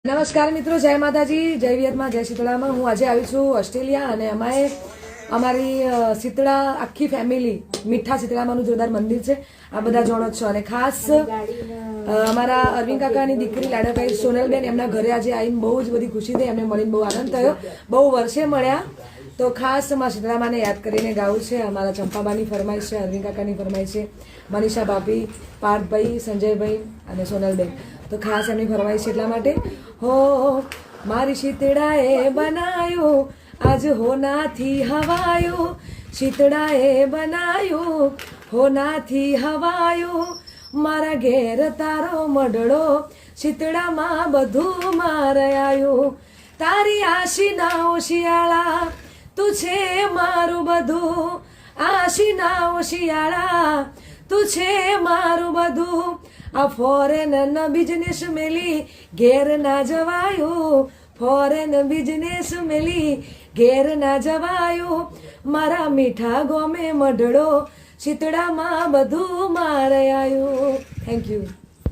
નમસ્કાર મિત્રો, જય માતાજી, જય વિયતમાં, જય શીતળામાં. હું આજે આવી છું ઓસ્ટ્રેલિયા અને અમારી શીતળા આખી ફેમિલી મીઠા શીતળામાનું જોરદાર મંદિર છે. આ બધા જોણો છો અને ખાસ અમારા અરવિંદ કાકાની દીકરી લાડાભાઈ સોનલબેન એમના ઘરે આજે આવીને બહુ જ બધી ખુશી થઈ. એમને મળીને બહુ આનંદ થયો. બહુ વર્ષે મળ્યા તો ખાસ માં શીતળામાને યાદ કરીને ગાવું છે. અમારા ચંપાબાની ફરમાઈશ છે, અરવિંદ કાકાની ફરમાઈશ છે, મનીષા ભાભી, પાર્થભાઈ, સંજયભાઈ અને સોનલબેન. તો ખાસ એમની ફરમાઈશ છે એટલા માટે. હો મારી શીતળાએ બનાયું આજ હોનાથી હવાયું, શીતળાએ બનાયું હોનાથી હવાયું, મારા ઘેર તારો મઢડો શીતળામાં બધું મારયાયું, તારી આશીના શિયાળા તું છે મારું બધું, આશીના શિયાળા તું છે મારું બધું, આ ફોરેન બિઝનેસ મેલી ઘેર ના જવાયું, ફોરેન બિઝનેસ મેલી ઘેર ના જવાયું, મારા મીઠા ગોમે મઢડો શીતળામાં બધું મારે આવ્યું. Thank you.